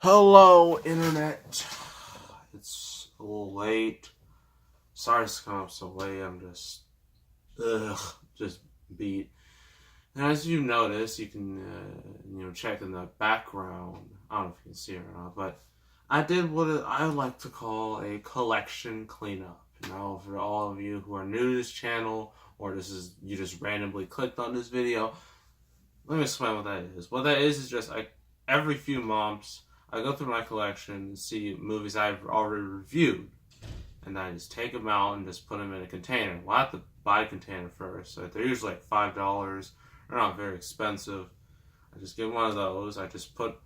Hello, Internet. It's a little late. Sorry to come up so late. I'm just beat. And as you notice, you can, check in the background. I don't know if you can see it or not, but I did what I like to call a collection cleanup. For all of you who are new to this channel, or you just randomly clicked on this video, let me explain what that is. What that is just every few months, I go through my collection and see movies I've already reviewed. And I just take them out and just put them in a container. Well, I have to buy a container first. So they're usually like $5. They're not very expensive. I just get one of those. I just put,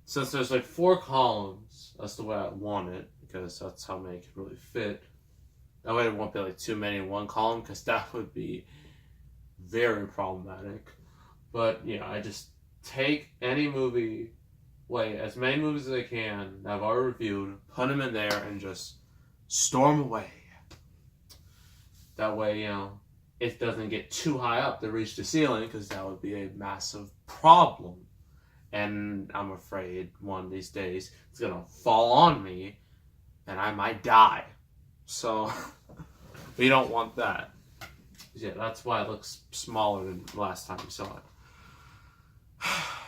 since there's like 4 columns, that's the way I want it. Because that's how many can really fit. That way it won't be like too many in one column. Because that would be very problematic. But, I just take any movie, as many movies as I can that I've already reviewed, put them in there, and just storm away. That way, it doesn't get too high up to reach the ceiling, because that would be a massive problem. And I'm afraid one of these days it's going to fall on me, and I might die. So, we don't want that. Yeah, that's why it looks smaller than the last time you saw it.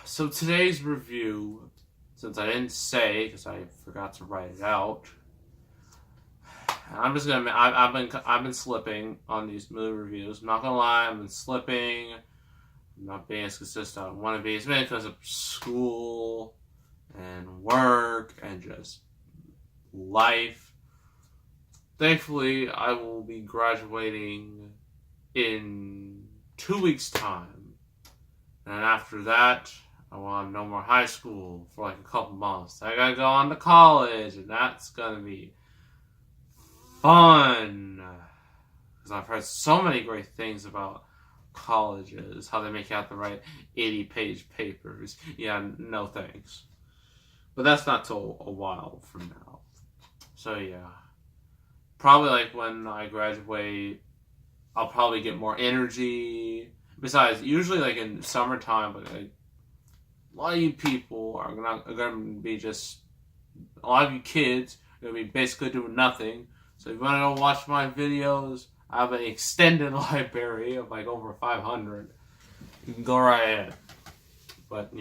So today's review, since I didn't say, because I forgot to write it out, I'm just gonna. I've been slipping on these movie reviews. I'm not gonna lie, I've been slipping. I'm not being as consistent as I want to be. It's mainly because of school and work and just life. Thankfully, I will be graduating in 2 weeks' time. And after that, I will have no more high school for like a couple months. I gotta go on to college, and that's gonna be fun. Because I've heard so many great things about colleges, how they make you have to write 80-page papers. Yeah, no thanks. But that's not till a while from now. So yeah. Probably like when I graduate, I'll probably get more energy. Besides, usually like in summertime, like, a lot of you people are gonna be just, a lot of you kids are gonna be basically doing nothing. So if you wanna go watch my videos, I have an extended library of like over 500. You can go right ahead. But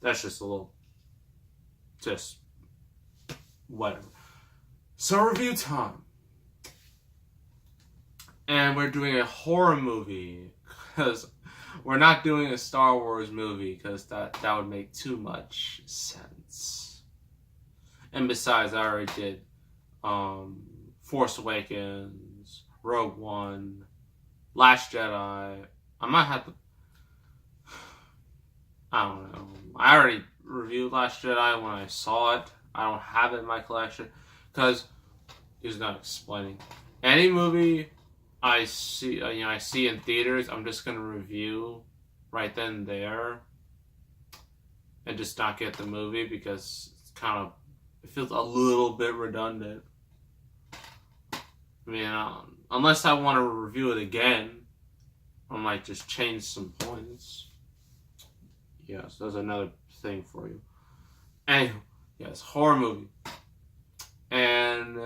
that's just a little, just whatever. So review time. And we're doing a horror movie, because we're not doing a Star Wars movie, because that would make too much sense. And besides, I already did Force Awakens, Rogue One, Last Jedi. I might have to, I don't know. I already reviewed Last Jedi when I saw it. I don't have it in my collection, because he's not explaining. Any movie I see in theaters, I'm just gonna review right then and there, and just not get the movie, because it feels a little bit redundant. I mean, unless I want to review it again, I might just change some points. Yes, that's another thing for you. Anyway, yes, horror movie, and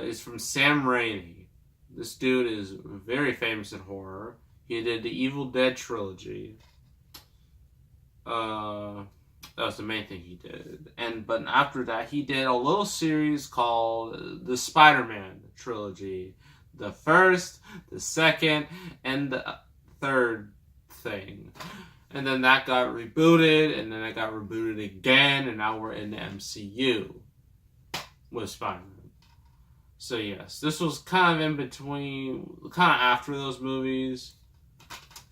it's from Sam Raimi. This dude is very famous in horror. He did the Evil Dead trilogy. That was the main thing he did. But after that, he did a little series called the Spider-Man trilogy. The first, the second, and the third thing. And then that got rebooted, and then it got rebooted again, and now we're in the MCU with Spider-Man. So yes, this was kind of in between, kind of after those movies,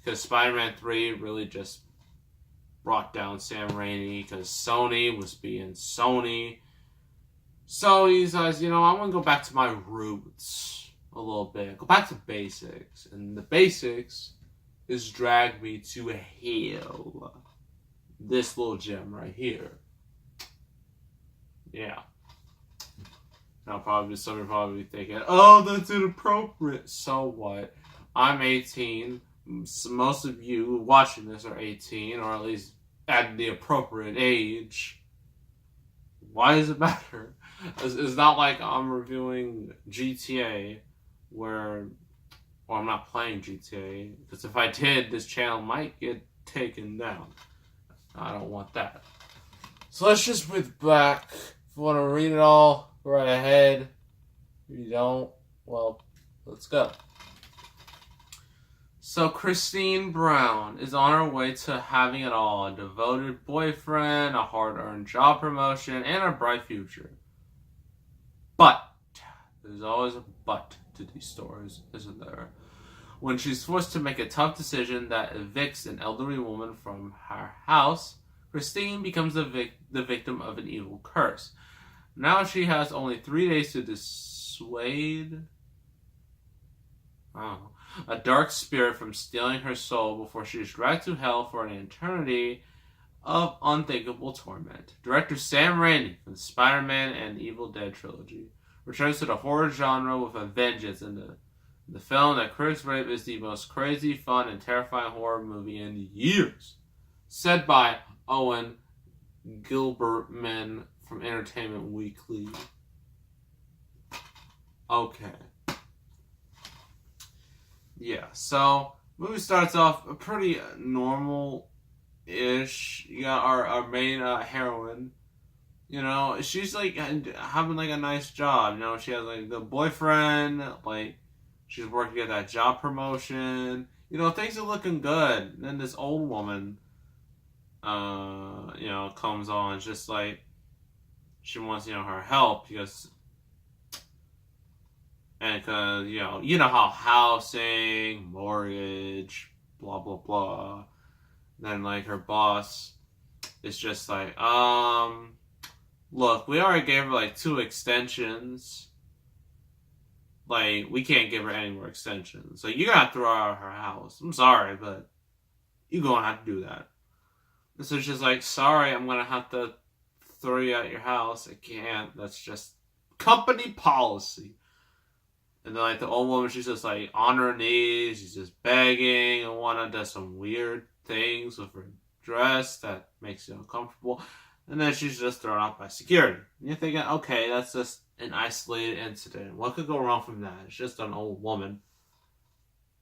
because Spider-Man 3 really just brought down Sam Raimi, because Sony was being Sony. So he says, I want to go back to my roots a little bit, go back to basics, and the basics is Drag Me to Hell. This little gem right here. Yeah. Now, some are probably thinking, oh, that's inappropriate. So what? I'm 18. Most of you watching this are 18, or at least at the appropriate age. Why does it matter? It's not like I'm reviewing GTA where, well, I'm not playing GTA, because if I did, this channel might get taken down. I don't want that. So let's just read back. If you want to read it all, go right ahead. If you don't, well, let's go. So Christine Brown is on her way to having it all: a devoted boyfriend, a hard-earned job promotion, and a bright future. But there's always a but to these stories, isn't there? When she's forced to make a tough decision that evicts an elderly woman from her house, Christine becomes the victim of an evil curse. Now she has only 3 days to dissuade a dark spirit from stealing her soul before she is dragged to hell for an eternity of unthinkable torment. Director Sam Raimi from the Spider-Man and Evil Dead trilogy returns to the horror genre with a vengeance in the film that critics rate is the most crazy, fun, and terrifying horror movie in years. Said by Owen Gilbertman from Entertainment Weekly. Okay. Yeah, so movie starts off pretty normal-ish. You got our main heroine. You know, she's like having like a nice job. You know, she has like the boyfriend. Like, she's working at that job promotion. You know, things are looking good. And then this old woman, you know, comes on. It's just like she wants, you know, her help because. And because, you know how housing, mortgage, blah, blah, blah. Then, like, her boss is just like, look, we already gave her, like, 2 extensions. Like, we can't give her any more extensions. So you're gonna throw out her house. I'm sorry, but you're gonna have to do that. And so she's like, sorry, I'm gonna have to throw you out your house. I can't. That's just company policy. And then, like, the old woman, she's just, like, on her knees. She's just begging and whatnot. Does some weird things with her dress that makes you uncomfortable. And then she's just thrown out by security. And you're thinking, okay, that's just an isolated incident. What could go wrong from that? It's just an old woman.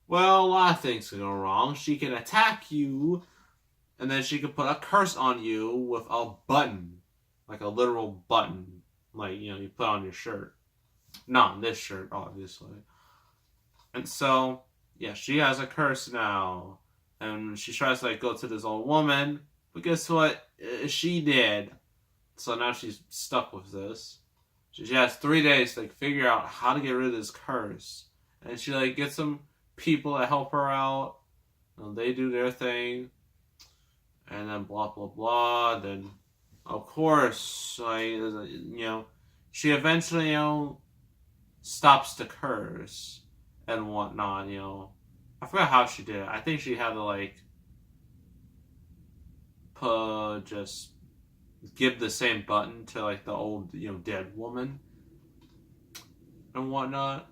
Well, a lot of things can go wrong. She can attack you, and then she can put a curse on you with a button. Like a literal button. Like, you know, you put on your shirt. Not on this shirt, obviously. And so, yeah, she has a curse now. And she tries to, like, go to this old woman. But guess what? She did. So now she's stuck with this. She has 3 days to, like, figure out how to get rid of this curse. And she, like, gets some people to help her out. And they do their thing. And then blah, blah, blah. Then, of course, like, you know, she eventually, you know, stops the curse and whatnot, you know. I forgot how she did it. I think she had to, like, just give the same button to, like, the old, you know, dead woman and whatnot.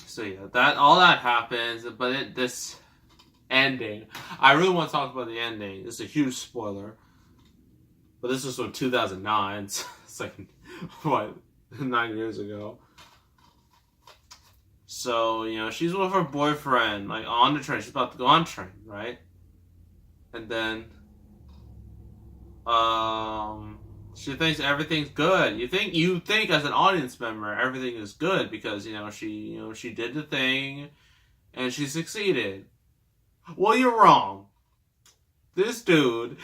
So, yeah, all that happens, but this ending, I really want to talk about the ending. It's a huge spoiler. But this was from 2009. It's like, what, 9 years ago. So, you know, she's with her boyfriend, like, on the train. She's about to go on train, right? And then, she thinks everything's good. You think as an audience member, everything is good because, she did the thing and she succeeded. Well, you're wrong. This dude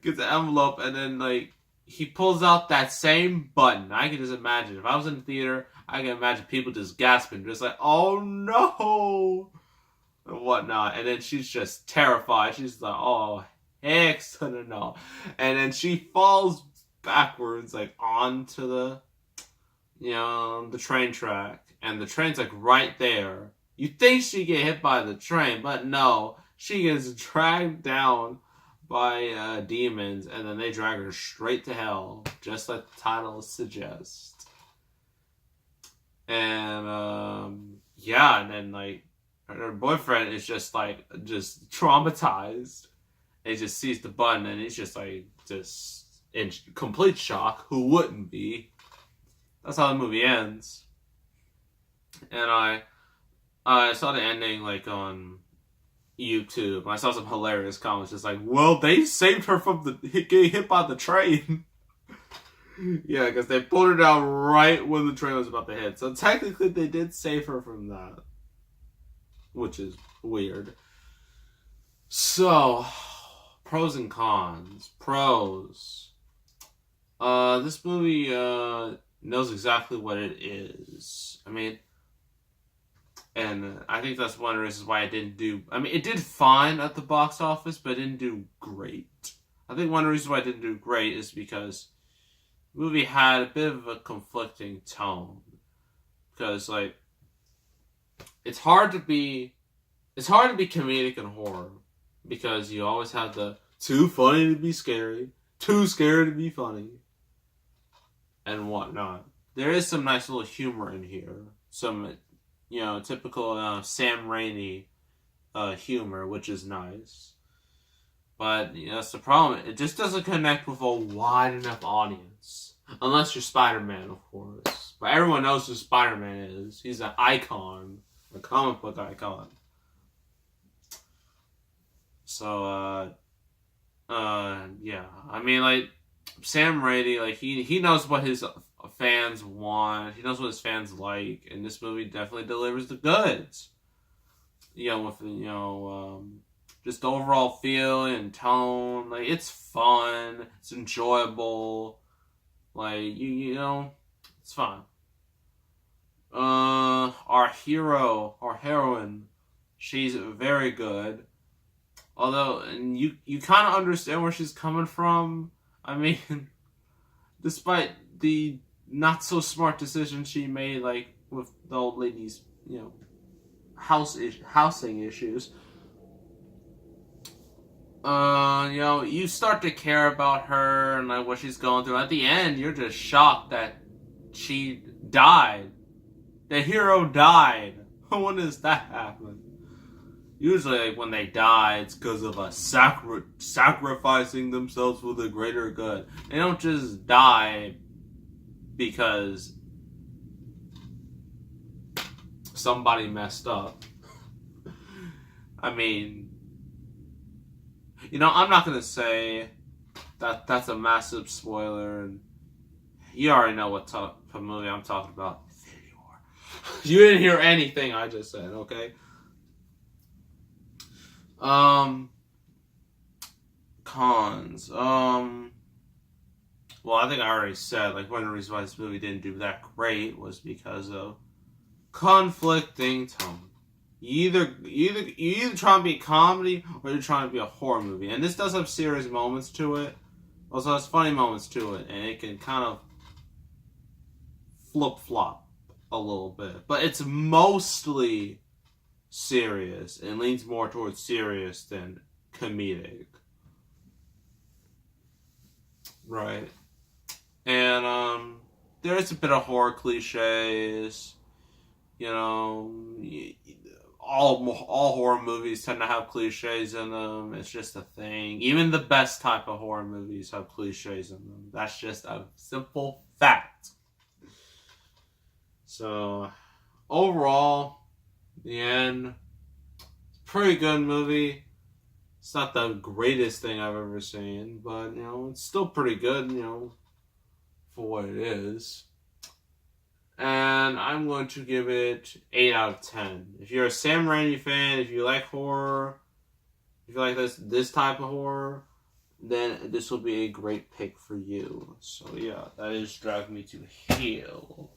gets an envelope and then, like, he pulls out that same button. I can just imagine. If I was in the theater, I can imagine people just gasping, just like, oh no! And whatnot. And then she's just terrified. She's like, oh, heck no. And then she falls backwards, like, onto the, the train track. And the train's, like, right there. You think she'd get hit by the train, but no. She gets dragged down by demons, and then they drag her straight to hell, just like the title suggests. And and then, like, her boyfriend is just traumatized, And he just sees the button, and he's just like, just in complete shock. Who wouldn't be? That's how the movie ends. And I saw the ending like on YouTube. I saw some hilarious comments, just like, "Well, they saved her from getting hit by the train." Yeah, because they pulled her down right when the train was about to hit. So technically, they did save her from that, which is weird. So, pros and cons. Pros. This movie knows exactly what it is. I mean, and I think that's one of the reasons why it didn't do. I mean, it did fine at the box office, but it didn't do great. I think one of the reasons why it didn't do great is because the movie had a bit of a conflicting tone. Because like, it's hard to be comedic in horror because you always have the too funny to be scary, too scary to be funny, and whatnot. There is some nice little humor in here. Some, typical Sam Raimi humor, which is nice. But that's the problem. It just doesn't connect with a wide enough audience. Unless you're Spider-Man, of course. But everyone knows who Spider-Man is. He's an icon. A comic book icon. So, yeah. I mean, like, Sam Raimi, like, he knows what his fans want. He knows what his fans like. And this movie definitely delivers the goods. With, just the overall feel and tone. Like, it's fun. It's enjoyable. Like, it's fun. Our heroine, she's very good. Although, and you kind of understand where she's coming from. I mean, despite the not so smart decision she made, like, with the old lady's, housing issues. You start to care about her and like what she's going through. At the end, you're just shocked that she died. The hero died. When does that happen? Usually, like, when they die, it's because of a sacrificing themselves for the greater good. They don't just die because somebody messed up. I mean, I'm not going to say that that's a massive spoiler. And you already know what movie I'm talking about. You didn't hear anything I just said, okay? Cons. Well, I think I already said, like, one of the reasons why this movie didn't do that great was because of conflicting tone. You either trying to be a comedy or you're trying to be a horror movie. And this does have serious moments to it. Also has funny moments to it. And it can kind of flip-flop a little bit. But it's mostly serious and leans more towards serious than comedic. Right. And there is a bit of horror cliches. All horror movies tend to have cliches in them. It's just a thing. Even the best type of horror movies have cliches in them. That's just a simple fact. So, overall, the end, pretty good movie. It's not the greatest thing I've ever seen, but, it's still pretty good, for what it is. And I'm going to give it 8 out of 10. If you're a Sam Raimi fan, if you like horror, if you like this type of horror, then this will be a great pick for you. So yeah, that is Drag Me to Hell.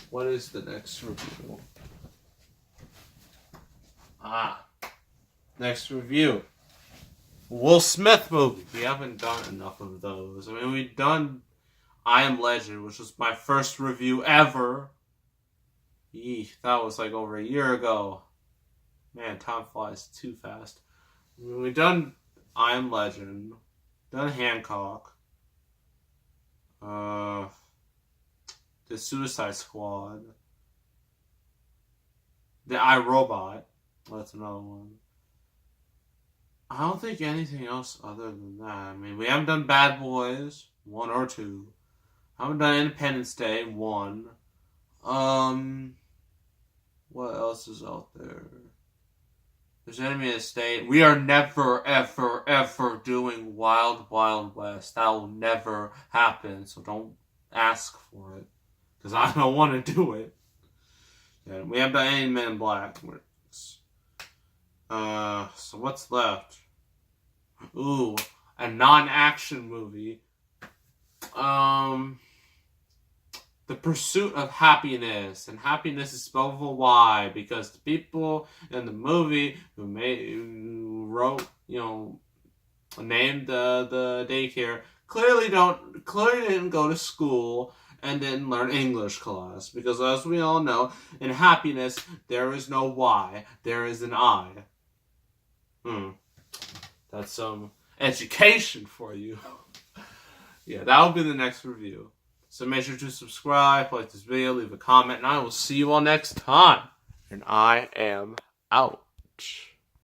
What is the next review? Next review. Will Smith movie. We haven't done enough of those. I mean, we've done I Am Legend, which was my first review ever. That was like over a year ago. Man, time flies too fast. I mean, we've done I Am Legend, done Hancock, The Suicide Squad, The iRobot. Well, that's another one. I don't think anything else other than that. I mean, we haven't done Bad Boys 1 or 2. Haven't done Independence Day 1. What else is out there? There's Enemy of the State. We are never, ever, ever doing Wild Wild West. That will never happen. So don't ask for it, because I don't want to do it. And we haven't done any Men in Black. So what's left? Ooh, a non-action movie. The Pursuit of Happiness, and happiness is spelled with a Y because the people in the movie who wrote, named the daycare clearly didn't go to school and didn't learn English class, because as we all know, in happiness there is no Y, there is an I. That's some education for you. Yeah, that'll be the next review. So make sure to subscribe, like this video, leave a comment, and I will see you all next time. And I am out.